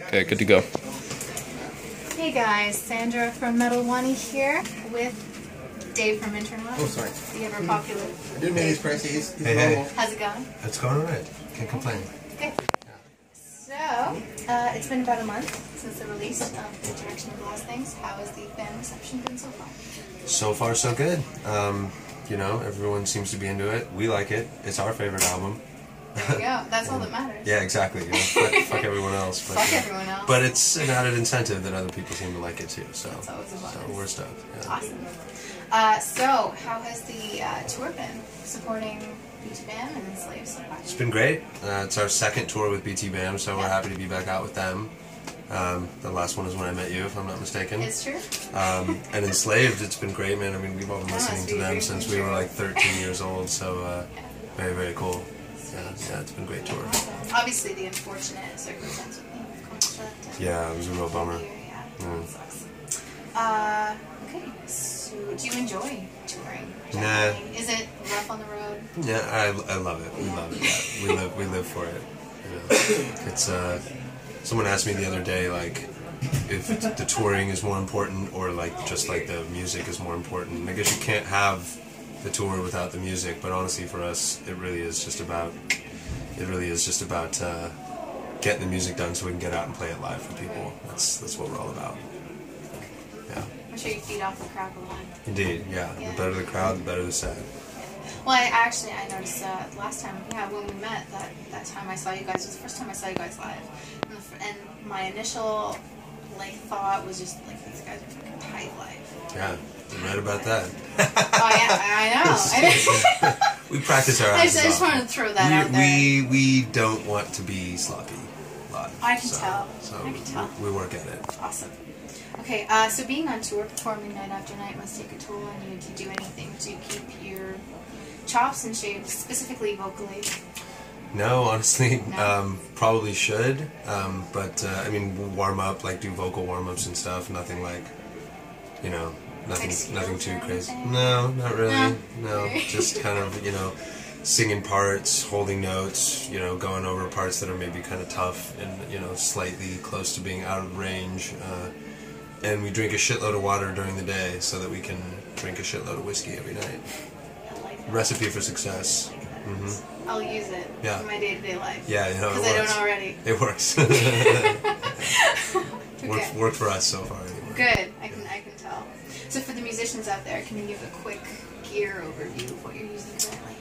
Okay, good to go. Hey guys, Sandra from Metal Wani here with Dave from Intronaut. Oh, sorry. The ever popular. I do made his price. He's Hey. How's it going? It's going alright. Can't complain. Good. So, it's been about a month since the release of the Direction of Lost Things. How has the fan reception been so far? So far, so good. You know, everyone seems to be into it. We like it. It's our favorite album. There you go. That's all that matters. Yeah, exactly. You know, fuck everyone else. But, Fuck everyone else. But it's an added incentive that other people seem to like it too. So, That's always a bonus. so we're stoked. Yeah. Awesome. So, how has the tour been supporting BTBAM and Enslaved so far? It's been great. It's our second tour with BTBAM, so we're happy to be back out with them. The last one is when I met you, if I'm not mistaken. It's true. And Enslaved, it's been great, man. I mean, we've all been listening to them since we were like 13 years old, so very, very cool. Yeah, it's been a great tour. Obviously, the unfortunate circumstance with me, of course. But, Yeah, it was a real bummer. That sucks. Okay, so do you enjoy touring? Nah. Is it rough on the road? Yeah, I love it. We love it. Yeah. We live for it. You know, it's someone asked me the other day, like, if the touring is more important or like just like the music is more important. I guess you can't have the tour without the music, but honestly, for us, it really is just about getting the music done so we can get out and play it live for people. That's what we're all about. Yeah. I'm sure you feed off the crowd a lot. Indeed, yeah. The better the crowd, the better the set. Well, I noticed last time, when we met, that time I saw you guys, was the first time I saw you guys live. And my initial, thought was just, these guys are fucking tight live. Yeah, you're right about that. Oh, yeah, I know. We practice our I asses just off. wanted to throw that out there. We don't want to be sloppy live. I can tell. So I can tell. we work at it. Awesome. Okay, so being on tour, performing night after night must take a toll on you. Do you do anything to keep your chops in shape, specifically vocally? No, honestly, No? probably should. But I mean, we'll warm up, do vocal warm ups and stuff. Nothing nothing too crazy. No, not really. No, just kind of singing parts, holding notes. Going over parts that are maybe kind of tough and slightly close to being out of range. And we drink a shitload of water during the day so that we can drink a shitload of whiskey every night. I like that. Recipe for success. Mm-hmm. I'll use it in my day-to-day life. Yeah, it works. Because I don't already. It works. Okay. Worked for us so far anyway. Good. I can tell. So for the musicians out there, can you give a quick gear overview of what you're using currently?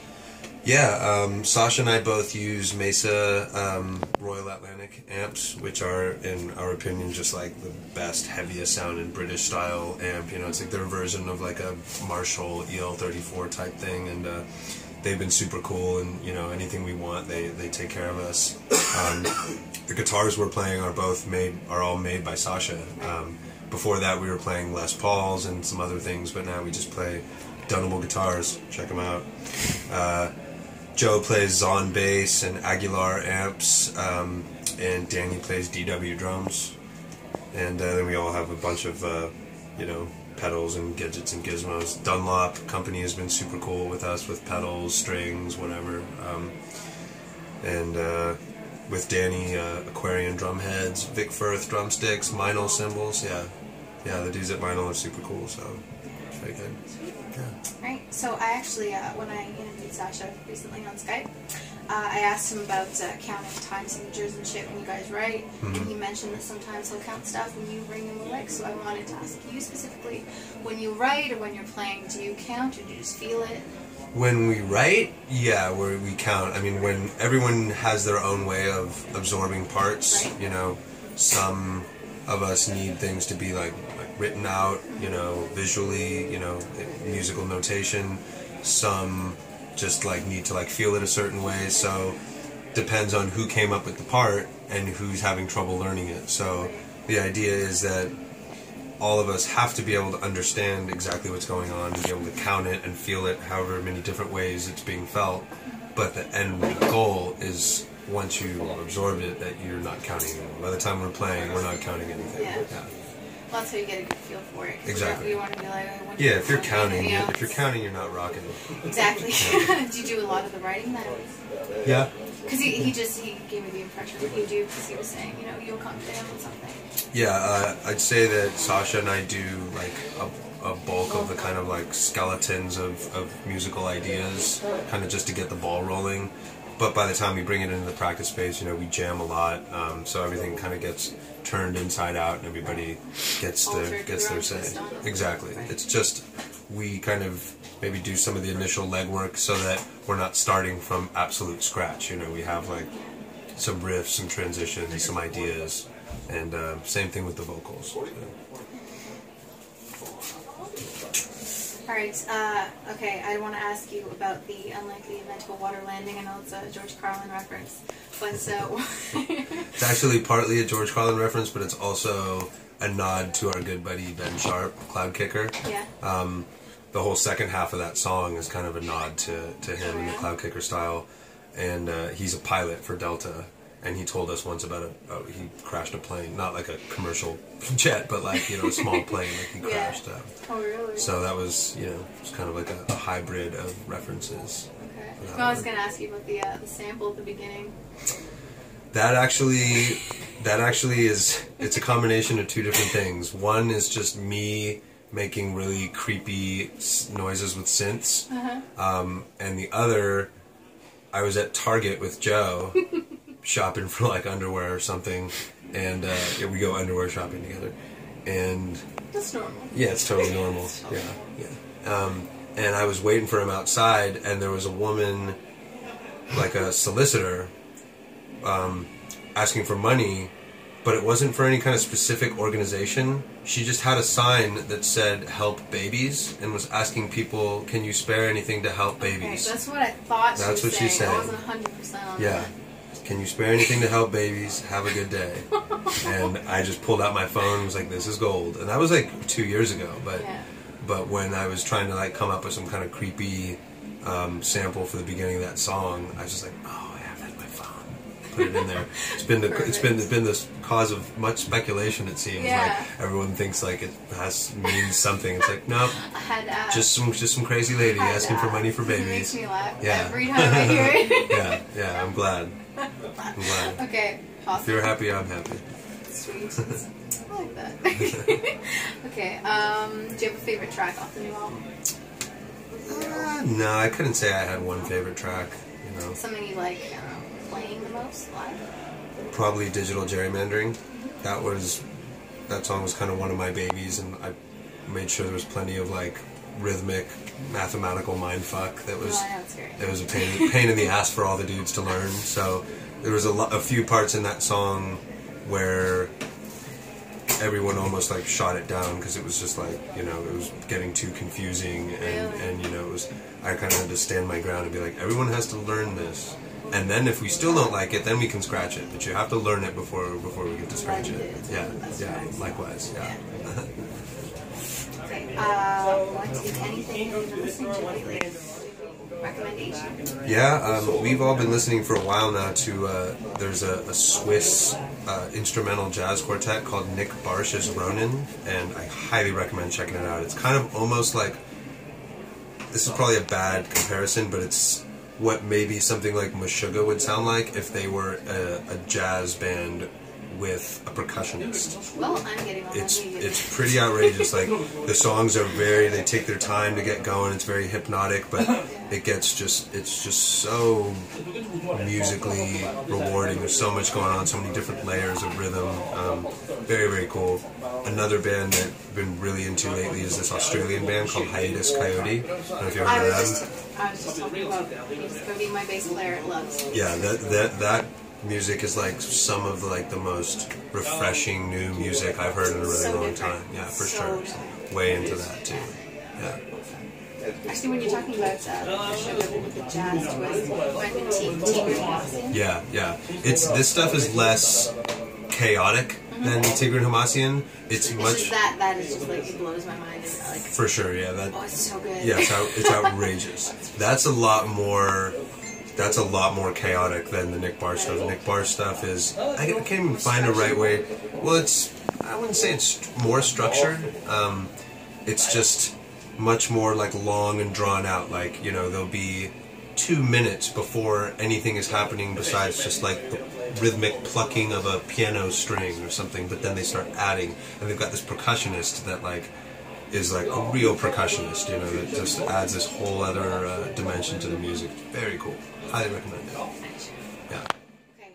Yeah, Sasha and I both use Mesa Royal Atlantic amps, which are, in our opinion, just the best, heaviest sounding British style amp. It's their version of a Marshall EL34 type thing, and they've been super cool. And anything we want, they take care of us. The guitars we're playing are all made by Sasha. Before that, we were playing Les Pauls and some other things, but now we just play Dunable guitars. Check them out. Joe plays Zon bass and Aguilar amps, and Danny plays DW drums, and then we all have a bunch of pedals and gadgets and gizmos. Dunlop company has been super cool with us with pedals, strings, whatever, and with Danny, Aquarian drum heads, Vic Firth drumsticks, Meinl cymbals. Yeah, the dudes at Meinl are super cool, so it's very good. Yeah. Right. So I actually, when I interviewed Sasha recently on Skype, I asked him about counting time signatures and shit when you guys write, and he mentioned that sometimes he'll count stuff when you bring him a lick. So I wanted to ask you specifically, when you write or when you're playing, do you count or do you just feel it? When we write, yeah, we count. I mean, when everyone has their own way of absorbing parts, right. Some of us need things to be written out, visually, musical notation. Some just need to feel it a certain way. So depends on who came up with the part and who's having trouble learning it. So the idea is that all of us have to be able to understand exactly what's going on and be able to count it and feel it however many different ways it's being felt. But the end goal is, once you absorb it, that you're not counting anymore. By the time we're playing, we're not counting anything. Yeah. That's how you get a good feel for it. Exactly. You want to be like, yeah, if you're counting, you're not rocking. Exactly. Yeah. Do you do a lot of the writing then? Yeah. Because he gave me the impression that you do, because he was saying, you'll come to him with something. Yeah, I'd say that Sasha and I do like a bulk of the kind of like skeletons of musical ideas, kind of just to get the ball rolling. But by the time we bring it into the practice space, we jam a lot, so everything kind of gets turned inside out, and everybody gets their say. Exactly. Right. It's just we kind of maybe do some of the initial legwork so that we're not starting from absolute scratch. We have like some riffs, some transitions, some ideas, and same thing with the vocals. Alright, okay, I want to ask you about the unlikely event of a water landing. I know it's a George Carlin reference, but so... It's actually partly a George Carlin reference, but it's also a nod to our good buddy Ben Sharp, Cloud Kicker. Yeah. The whole second half of that song is kind of a nod to him in the Cloud Kicker style, and he's a pilot for Delta. And he told us once about he crashed a plane, not like a commercial jet, but like, a small plane, like he crashed. Oh, really? So that was, it's kind of like a hybrid of references. Okay. I was going to ask you about the sample at the beginning. That actually is, it's a combination of two different things. One is just me making really creepy noises with synths. And the other, I was at Target with Joe, shopping for like underwear or something, and we go underwear shopping together, and that's normal. Yeah, it's totally normal. Yeah. And I was waiting for him outside, and there was a woman, like a solicitor, asking for money, but it wasn't for any kind of specific organization. She just had a sign that said "Help Babies" and was asking people, "Can you spare anything to help babies?" Okay, that's what I thought. That's what she said. I wasn't 100% on that. Can you spare anything to help babies? Have a good day. And I just pulled out my phone and was like, this is gold. And that was like 2 years ago. But when I was trying to like come up with some kind of creepy sample for the beginning of that song, I was just like, oh, I have that in my phone. Put it in there. It's been the cause of much speculation, it seems. Like everyone thinks like it means something. It's like, no, just some crazy lady asking for money for babies. It makes me laugh every time I hear it. Yeah, I'm glad. Okay, awesome. If you're happy, I'm happy. Sweet. I like that. Okay, do you have a favorite track off the new album? No, I couldn't say I had one favorite track. Something you like playing the most live? Probably Digital Gerrymandering. That song was kind of one of my babies, and I made sure there was plenty of like rhythmic, mathematical mindfuck that was it was a pain in the ass for all the dudes to learn. So there was a few parts in that song where everyone almost like shot it down because it was just like it was getting too confusing, and it was, I kind of had to stand my ground and be like, everyone has to learn this, and then if we still don't like it, then we can scratch it, but you have to learn it before we get to scratch it. Likewise. Anything you've been listening to lately? Recommendation? Yeah, we've all been listening for a while now to, there's a Swiss instrumental jazz quartet called Nick Barsh's Ronin, and I highly recommend checking it out. It's kind of almost like, this is probably a bad comparison, but it's what maybe something like Meshuggah would sound like if they were a jazz band with a percussionist. Well, I'm getting all it's pretty outrageous. Like the songs are they take their time to get going. It's very hypnotic, but it's just so musically rewarding. There's so much going on, so many different layers of rhythm. Very, very cool. Another band that I've been really into lately is this Australian band called Hiatus Coyote. I don't know if you've heard of them. I was just talking about Hiatus Coyote, my bass player loves. Yeah, that music is like some of like the most refreshing new music I've heard in a really long time. Yeah, for sure. Way into that too. Yeah. Actually, when you're talking about with the jazz twist, Tigran Hamasyan. Yeah. This stuff is less chaotic than Tigran Hamasyan. It's much. That is just like, it blows my mind. Like, for sure, yeah. Oh, it's so good. Yeah, it's outrageous. That's a lot more chaotic than the Nick Barsh stuff. The Nick Barsh stuff is, I can't even find a right way. Well, I wouldn't say it's more structured. It's just much more like long and drawn out. Like, you know, there'll be 2 minutes before anything is happening besides just like the rhythmic plucking of a piano string or something, but then they start adding, and they've got this percussionist that like is like a real percussionist, you know, that just adds this whole other dimension to the music. Very cool. Highly recommend it. Yeah. Okay.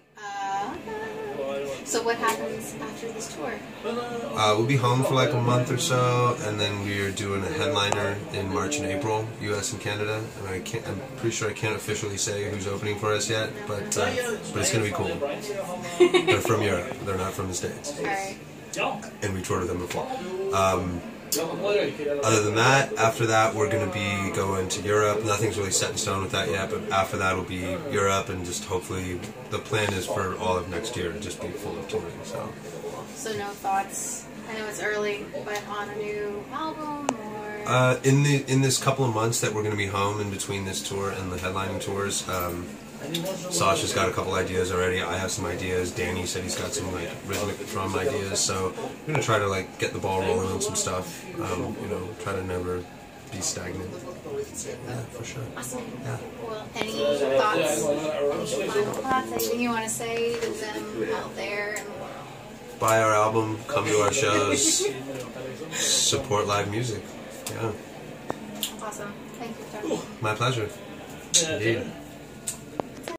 So what happens after this tour? We'll be home for like a month or so, and then we're doing a headliner in March and April, U.S. and Canada. And I'm pretty sure I can't officially say who's opening for us yet, but it's gonna be cool. They're from Europe. They're not from the States. Alright. And we toured with them before. Other than that, after that, we're going to be going to Europe. Nothing's really set in stone with that yet, but after that will be Europe, and just hopefully the plan is for all of next year to just be full of touring. So no thoughts? I know it's early, but on a new album or? In this couple of months that we're going to be home in between this tour and the headlining tours, Sasha's got a couple ideas already. I have some ideas. Danny said he's got some like rhythmic drum ideas. So we're gonna try to like get the ball rolling on some stuff. You know, try to never be stagnant. Yeah, for sure. Awesome. Yeah. Well, any thoughts? Any final thoughts? Anything you want to say to them out there? And buy our album. Come to our shows. Support live music. Yeah. awesome. Thank you, Tony. My pleasure. Indeed.